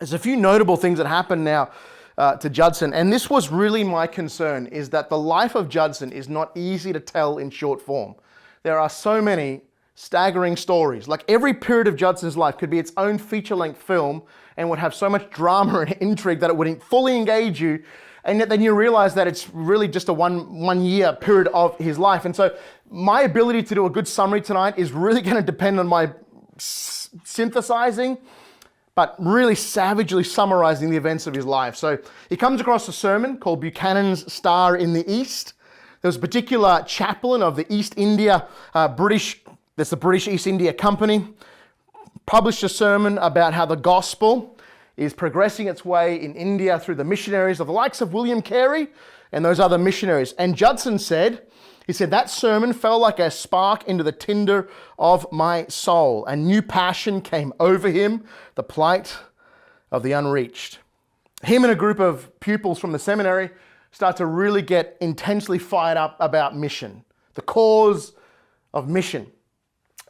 There's a few notable things that happened now to Judson, and this was really my concern, is that the life of Judson is not easy to tell in short form. There are so many staggering stories. Like every period of Judson's life could be its own feature-length film and would have so much drama and intrigue that it would fully engage you, and yet then you realize that it's really just a one year period of his life. And so my ability to do a good summary tonight is really going to depend on my synthesizing, but really savagely summarizing the events of his life. So he comes across a sermon called Buchanan's Star in the East. There was a particular chaplain of the East India that's the British East India Company, published a sermon about how the gospel is progressing its way in India through the missionaries of the likes of William Carey and those other missionaries. And Judson said, that sermon fell like a spark into the tinder of my soul. A new passion came over him, the plight of the unreached. Him and a group of pupils from the seminary start to really get intensely fired up about mission, the cause of mission.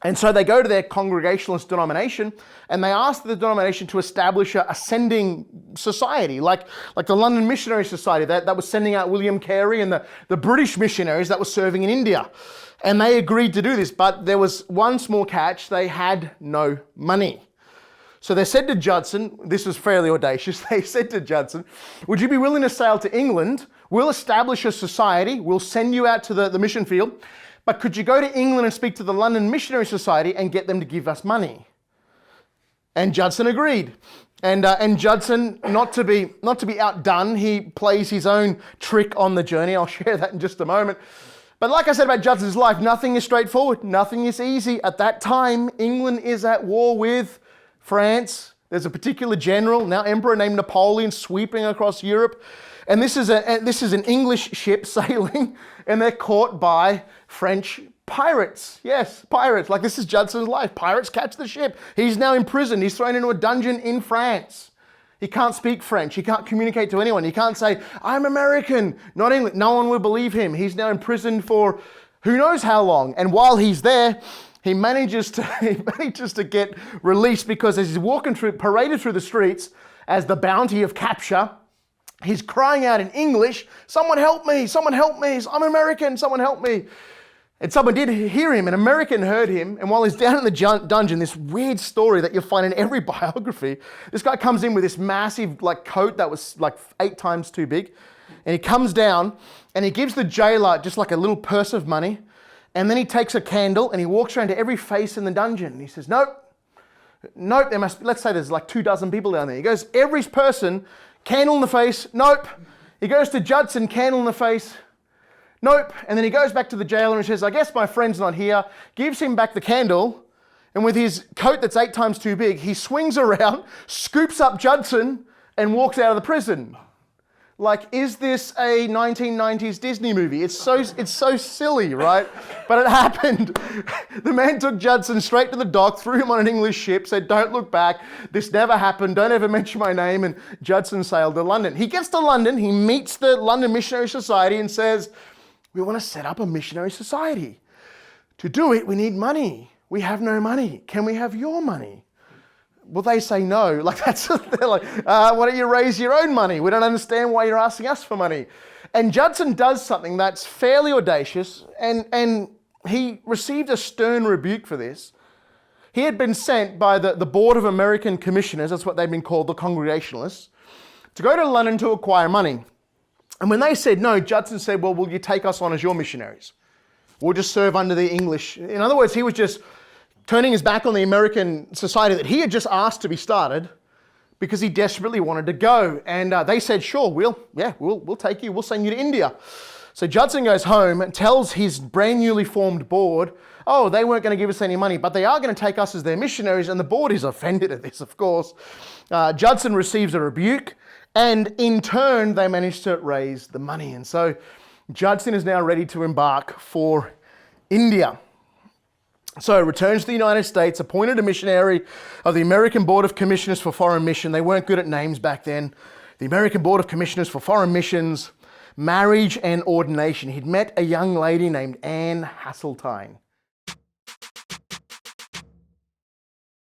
And so they go to their Congregationalist denomination and they ask the denomination to establish a sending society, like the London Missionary Society that was sending out William Carey and the British missionaries that were serving in India. And they agreed to do this, but there was one small catch: they had no money. So they said to Judson, this was fairly audacious, they said to Judson, would you be willing to sail to England? We'll establish a society, we'll send you out to the mission field, but could you go to England and speak to the London Missionary Society and get them to give us money? And Judson agreed. And Judson, not to be outdone, he plays his own trick on the journey. I'll share that in just a moment. But like I said about Judson's life, nothing is straightforward. Nothing is easy. At that time, England is at war with France. There's a particular general, now emperor, named Napoleon, sweeping across Europe. And this is an English ship sailing, and they're caught by French pirates. Yes, pirates. Like, this is Judson's life. Pirates catch the ship. He's now in prison. He's thrown into a dungeon in France. He can't speak French. He can't communicate to anyone. He can't say, I'm American, not English. No one will believe him. He's now imprisoned for who knows how long. And while he's there, he manages to get released, because as he's paraded through the streets as the bounty of capture, he's crying out in English, someone help me, I'm American, someone help me. And someone did hear him, an American heard him, and while he's down in the dungeon, this weird story that you'll find in every biography, this guy comes in with this massive coat that was 8 times too big, and he comes down and he gives the jailer just a little purse of money, and then he takes a candle and he walks around to every face in the dungeon, and he says, nope, let's say there's 24 people down there. He goes, every person, candle in the face, nope. He goes to Judson, candle in the face, nope. And then he goes back to the jailer and says, I guess my friend's not here, gives him back the candle, and with his coat that's 8 times too big, he swings around, scoops up Judson, and walks out of the prison. Is this a 1990s Disney movie? It's so silly, right? But it happened. The man took Judson straight to the dock, threw him on an English ship, said, don't look back. This never happened. Don't ever mention my name. And Judson sailed to London. He gets to London. He meets the London Missionary Society and says, we want to set up a missionary society. To do it, we need money. We have no money. Can we have your money? Well, they say no. They're like, why don't you raise your own money? We don't understand why you're asking us for money. And Judson does something that's fairly audacious, and he received a stern rebuke for this. He had been sent by the Board of American Commissioners, that's what they've been called, the Congregationalists, to go to London to acquire money. And when they said no, Judson said, well, will you take us on as your missionaries? We'll just serve under the English. In other words, he was just turning his back on the American society that he had just asked to be started, because he desperately wanted to go. And they said, sure, we'll take you. We'll send you to India. So Judson goes home and tells his brand newly formed board, oh, they weren't going to give us any money, but they are going to take us as their missionaries. And the board is offended at this, of course. Judson receives a rebuke, and in turn, they manage to raise the money. And so Judson is now ready to embark for India. So returns to the United States, appointed a missionary of the American Board of Commissioners for Foreign Mission. They weren't good at names back then. The American Board of Commissioners for Foreign Missions, marriage and ordination. He'd met a young lady named Anne Hasseltine.